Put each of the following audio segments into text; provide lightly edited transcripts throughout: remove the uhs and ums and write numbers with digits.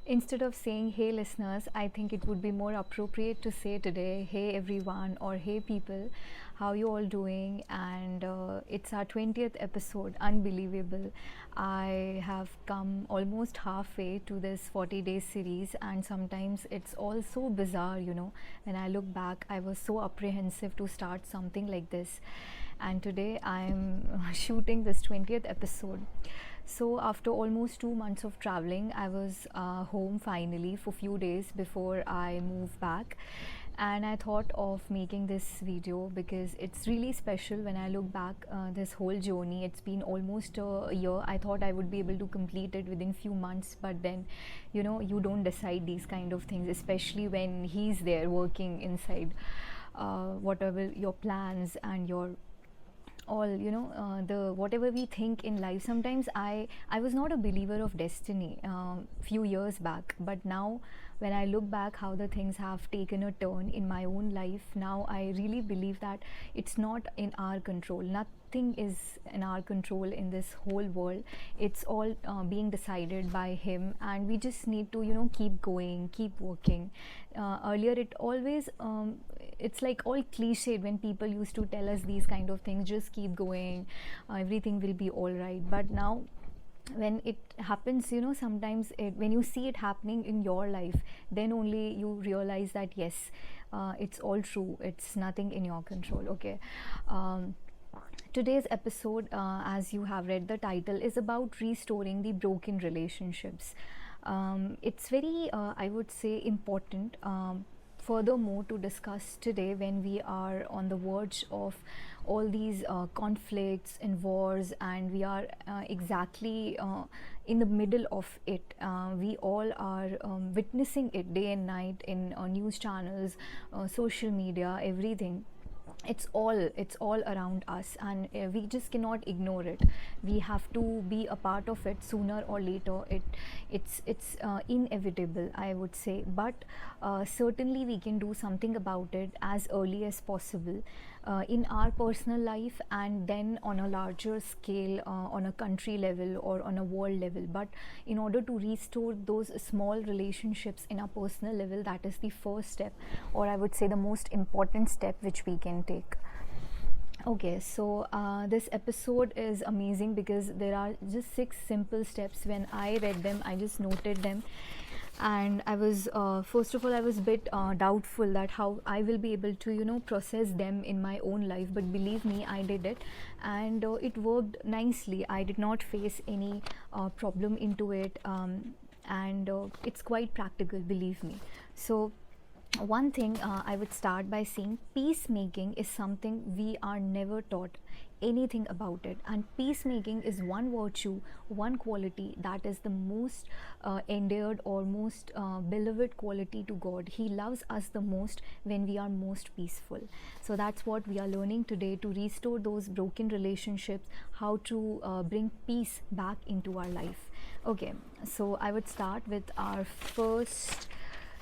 Instead of saying, hey listeners, I think it would be more appropriate to say today, hey everyone, or hey people, how you all doing? And it's our 20th episode, unbelievable. I have come almost halfway to this 40-day series, and sometimes it's all so bizarre, When I look back, I was so apprehensive to start something like this. And today I'm shooting this 20th episode. So after almost 2 months of traveling, I was home finally for few days before I moved back. And I thought of making this video because it's really special when I look back this whole journey. It's been almost a year. I thought I would be able to complete it within few months, but then you don't decide these kind of things, especially when he's there working inside whatever your plans and your all the whatever we think in life. Sometimes I was not a believer of destiny few years back, but now when I look back how the things have taken a turn in my own life, now I really believe that it's not in our control. Nothing is in our control in this whole world. It's all being decided by him, and we just need to keep going, keep working. Earlier it always it's like all cliched when people used to tell us these kind of things, just keep going, everything will be all right. But now when it happens, sometimes when you see it happening in your life, then only you realize that yes, it's all true, it's nothing in your control. Okay. Today's episode, as you have read the title, is about restoring the broken relationships. It's very I would say important, furthermore, to discuss today when we are on the verge of all these conflicts and wars, and we are exactly in the middle of it. We all are witnessing it day and night in news channels, social media, everything. It's all around us, and we just cannot ignore it. We have to be a part of it sooner or later. It's inevitable, I would say, but certainly we can do something about it as early as possible, in our personal life, and then on a larger scale, on a country level or on a world level. But in order to restore those small relationships in our personal level, that is the first step, or I would say the most important step which we can take. Okay, so this episode is amazing because there are just 6 simple steps. When I read them, I just noted them, and I was first of all, I was a bit doubtful that how I will be able to process them in my own life. But believe me, I did it, and it worked nicely. I did not face any problem into it, and it's quite practical, believe me. So one thing, I would start by saying peacemaking is something we are never taught anything about it, and peacemaking is one virtue, one quality that is the most endeared or most beloved quality to God. He loves us the most when we are most peaceful. So that's what we are learning today, to restore those broken relationships, how to bring peace back into our life. Okay, so I would start with our first,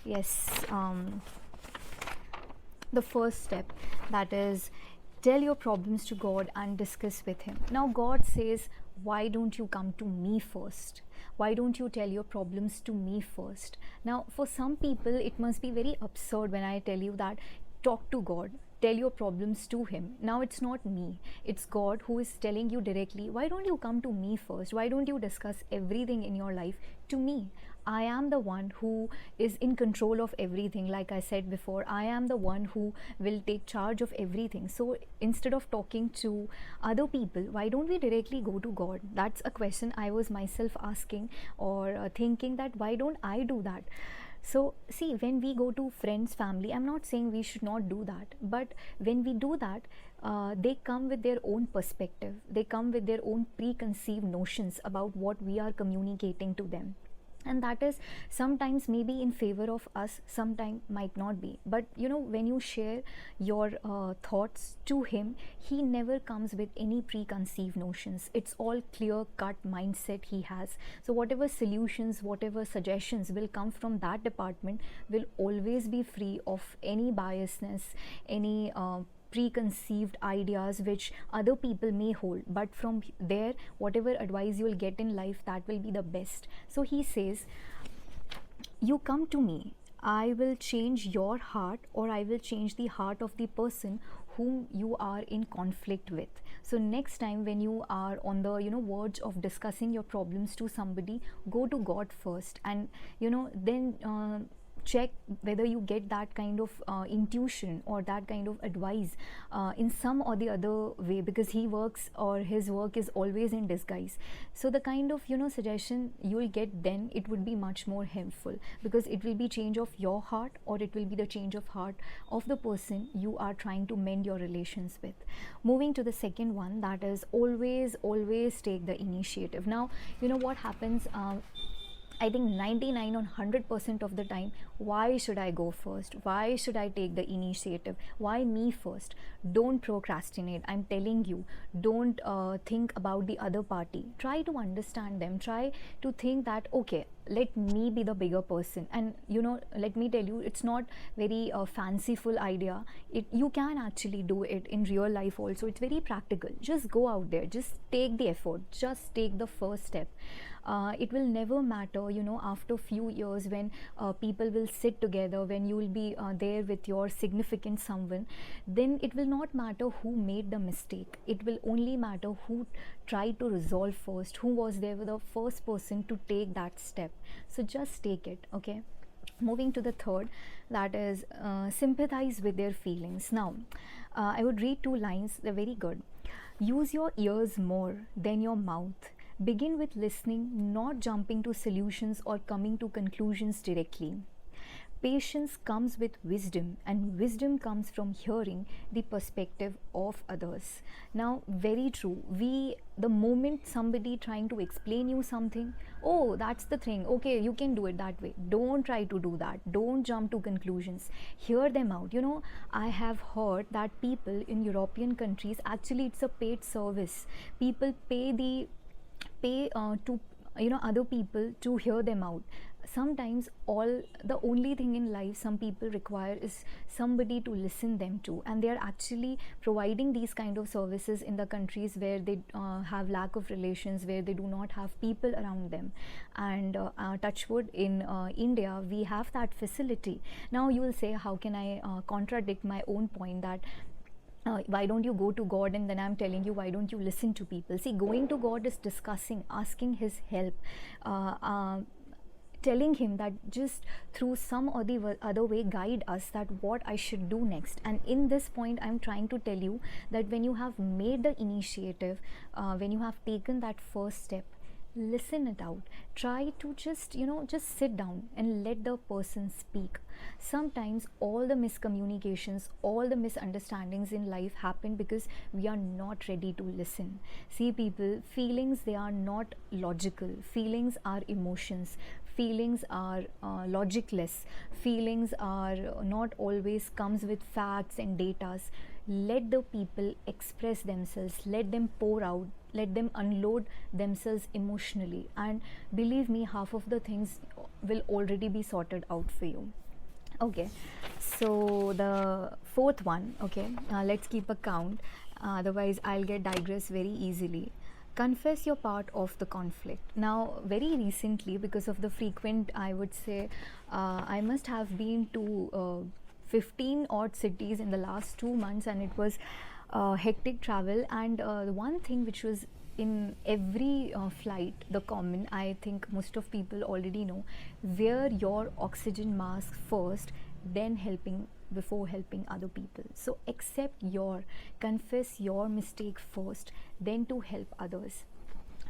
yes, the first step, that is, tell your problems to God and discuss with Him. Now, God says, why don't you come to me first? Why don't you tell your problems to me first? Now, for some people, it must be very absurd when I tell you that talk to God, tell your problems to Him. Now, it's not me, it's God who is telling you directly, why don't you come to me first? Why don't you discuss everything in your life to me? I am the one who is in control of everything. Like I said before, I am the one who will take charge of everything. So instead of talking to other people, why don't we directly go to God? That's a question I was myself asking, or thinking that why don't I do that? So see, when we go to friends, family, I'm not saying we should not do that, but when we do that, they come with their own perspective. They come with their own preconceived notions about what we are communicating to them, and that is sometimes maybe in favor of us, sometimes might not be. But when you share your thoughts to Him, He never comes with any preconceived notions. It's all clear cut mindset He has. So whatever solutions, whatever suggestions will come from that department will always be free of any biasness, any preconceived ideas which other people may hold. But from there, whatever advice you will get in life, that will be the best. So He says, You come to me, I will change your heart, or I will change the heart of the person whom you are in conflict with. So next time when you are on the verge of discussing your problems to somebody, go to God first, and then check whether you get that kind of intuition or that kind of advice in some or the other way, because he works, or his work is always in disguise. So the kind of suggestion you will get, then it would be much more helpful, because it will be change of your heart, or it will be the change of heart of the person you are trying to mend your relations with. Moving to the second one, that is always take the initiative. Now what happens, I think 99 or 100% of the time, why should I go first? Why should I take the initiative? Why me first? Don't procrastinate. I'm telling you, don't think about the other party. Try to understand them. Try to think that, okay, let me be the bigger person. And let me tell you, it's not very fanciful idea. You can actually do it in real life also. It's very practical. Just go out there. Just take the effort. Just take the first step. It will never matter after few years, when people will sit together, when you will be there with your significant someone, then it will not matter who made the mistake. It will only matter who tried to resolve first, who was there with the first person to take that step. So just take it. Okay, moving to the third, that is sympathize with their feelings. Now I would read two lines, they're very good. Use your ears more than your mouth. Begin with listening, not jumping to solutions or coming to conclusions directly. Patience comes with wisdom, and wisdom comes from hearing the perspective of others. Now, very true. The moment somebody trying to explain you something, oh, that's the thing, okay, you can do it that way. Don't try to do that. Don't jump to conclusions. Hear them out. I have heard that people in European countries, actually, it's a paid service. People pay to other people to hear them out. Sometimes the only thing in life some people require is somebody to listen them to, and they are actually providing these kind of services in the countries where they have lack of relations, where they do not have people around them. And touchwood, in India we have that facility. Now you will say, how can I contradict my own point, that why don't you go to God? And then I'm telling you, why don't you listen to people? See, going to God is discussing, asking his help, telling him that just through some or the other way guide us, that what I should do next. And in this point, I'm trying to tell you that when you have made the initiative, when you have taken that first step, listen it out. Try to just sit down and let the person speak. Sometimes all the miscommunications, all the misunderstandings in life happen because we are not ready to listen. See, people, feelings, they are not logical. Feelings are emotions. Feelings are logicless. Feelings are not always comes with facts and datas. Let the people express themselves. Let them pour out. Let them unload themselves emotionally, and believe me, half of the things will already be sorted out for you. Okay, so the fourth one, okay, let's keep a count, otherwise I'll get digress very easily. Confess your part of the conflict. Now, very recently, because of the frequent, I would say, I must have been to 15 odd cities in the last 2 months, and it was hectic travel. And the one thing which was in every flight, the common, I think most of people already know, wear your oxygen mask first, then before helping other people. So confess your mistake first, then to help others.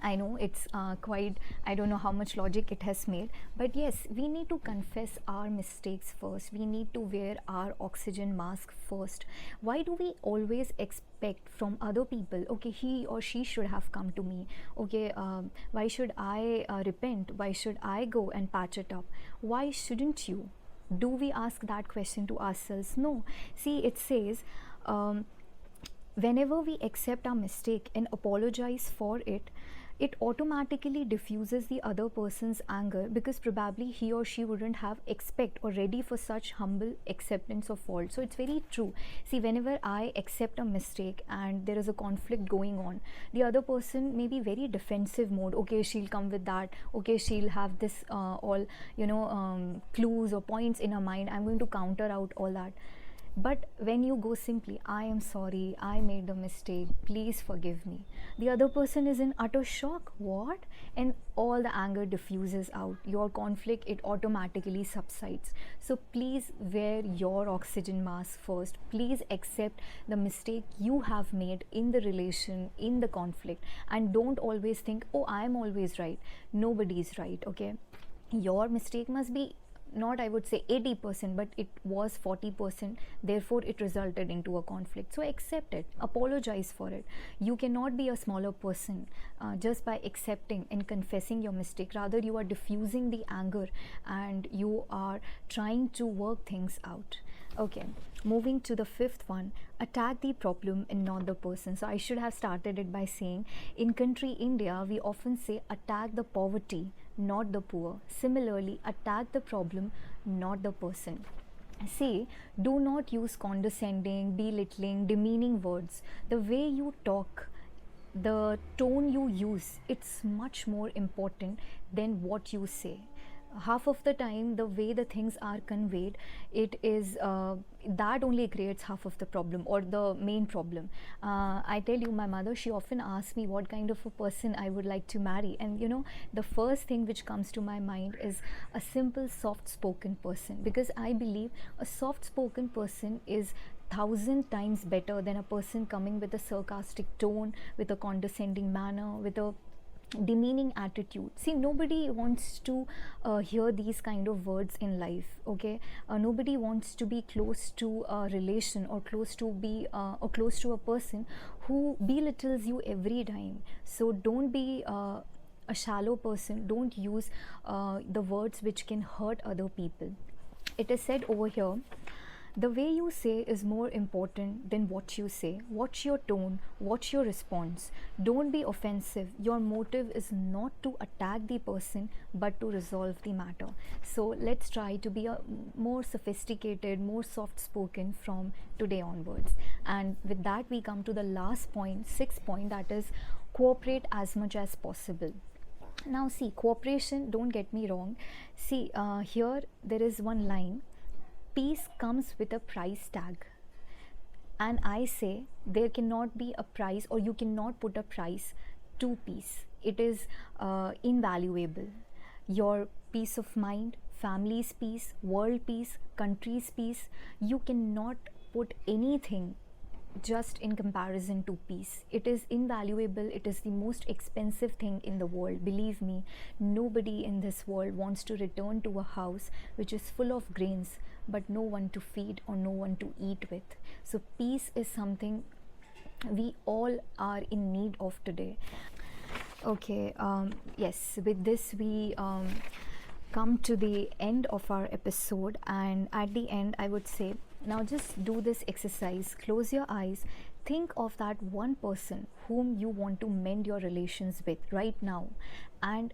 I know it's quite, I don't know how much logic it has made, but yes, we need to confess our mistakes first. We need to wear our oxygen mask first. Why do we always expect from other people, okay, he or she should have come to me, okay, why should I repent? Why should I go and patch it up? Why shouldn't you? Do we ask that question to ourselves? No. See, it says, whenever we accept our mistake and apologize for it, it automatically diffuses the other person's anger, because probably he or she wouldn't have expect or ready for such humble acceptance of fault. So it's very true. See, whenever I accept a mistake and there is a conflict going on, the other person may be very defensive mode. Okay, she'll come with that. Okay, she'll have this all clues or points in her mind. I'm going to counter out all that. But when you go simply, I am sorry, I made the mistake, please forgive me, the other person is in utter shock. What? And all the anger diffuses out. Your conflict, it automatically subsides. So please wear your oxygen mask first. Please accept the mistake you have made in the relation, in the conflict. And don't always think, oh, I am always right. Nobody is right, okay? Your mistake must be not, I would say, 80%, but it was 40%, therefore it resulted into a conflict. So accept it, apologize for it. You cannot be a smaller person just by accepting and confessing your mistake. Rather, you are diffusing the anger and you are trying to work things out. Okay, moving to the fifth one, attack the problem and not the person. So I should have started it by saying, in country India, we often say attack the poverty, not the poor. Similarly, attack the problem, not the person. See, do not use condescending, belittling, demeaning words. The way you talk, the tone you use, it's much more important than what you say. Half of the time, the way the things are conveyed, it is that only creates half of the problem or the main problem. I tell you, my mother, she often asks me what kind of a person I would like to marry, and the first thing which comes to my mind is a simple soft spoken person, because I believe a soft spoken person is 1,000 times better than a person coming with a sarcastic tone, with a condescending manner, with a demeaning attitude. See, nobody wants to hear these kind of words in life, okay? Nobody wants to be close to a relation or close to a person who belittles you every time. So don't be a shallow person. Don't use the words which can hurt other people. It is said over here, the way you say is more important than what you say. Watch your tone, watch your response. Don't be offensive. Your motive is not to attack the person, but to resolve the matter. So let's try to be a more sophisticated, more soft spoken from today onwards. And with that, we come to the last point, sixth point, that is cooperate as much as possible. Now see, cooperation, don't get me wrong. See, here there is one line, peace comes with a price tag. And I say there cannot be a price, or you cannot put a price to peace. It is invaluable. Your peace of mind, family's peace, world peace, country's peace, you cannot put anything just in comparison to peace. It is invaluable. It is the most expensive thing in the world. Believe me, nobody in this world wants to return to a house which is full of grains but no one to feed or no one to eat with. So peace is something we all are in need of today. Okay, yes, with this we come to the end of our episode, and at the end I would say, now just do this exercise. Close your eyes. Think of that one person whom you want to mend your relations with right now, and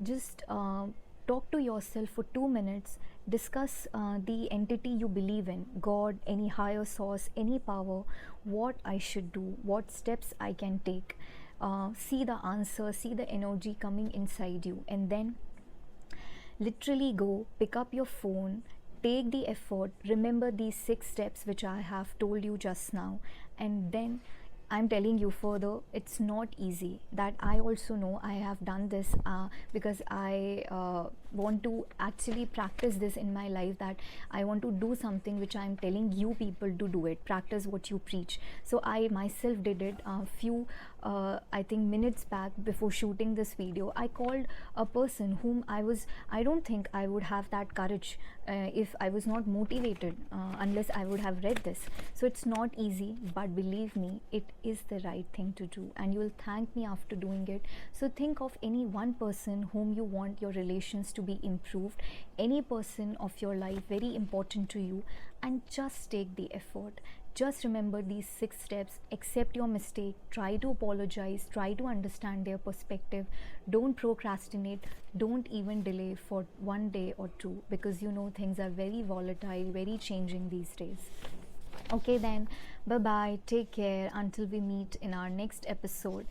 just talk to yourself for 2 minutes. Discuss the entity you believe in, God, any higher source, any power, what I should do, what steps I can take. See the answer, see the energy coming inside you, and then literally go pick up your phone, take the effort, remember these 6 steps which I have told you just now, and then I'm telling you further, it's not easy. That I also know. I have done this because I want to actually practice this in my life, that I want to do something which I'm telling you people to do it. Practice what you preach. So I myself did it a few I think minutes back before shooting this video. I called a person whom I don't think I would have that courage if I was not motivated, unless I would have read this. So it's not easy, but believe me, it is the right thing to do, and you will thank me after doing it. So think of any one person whom you want your relations to be improved, any person of your life very important to you, and just take the effort. Just remember these 6 steps. Accept your mistake, try to apologize, try to understand their perspective, don't procrastinate, don't even delay for 1 day or two, because you know things are very volatile, very changing these days. Okay, then, bye bye, take care until we meet in our next episode.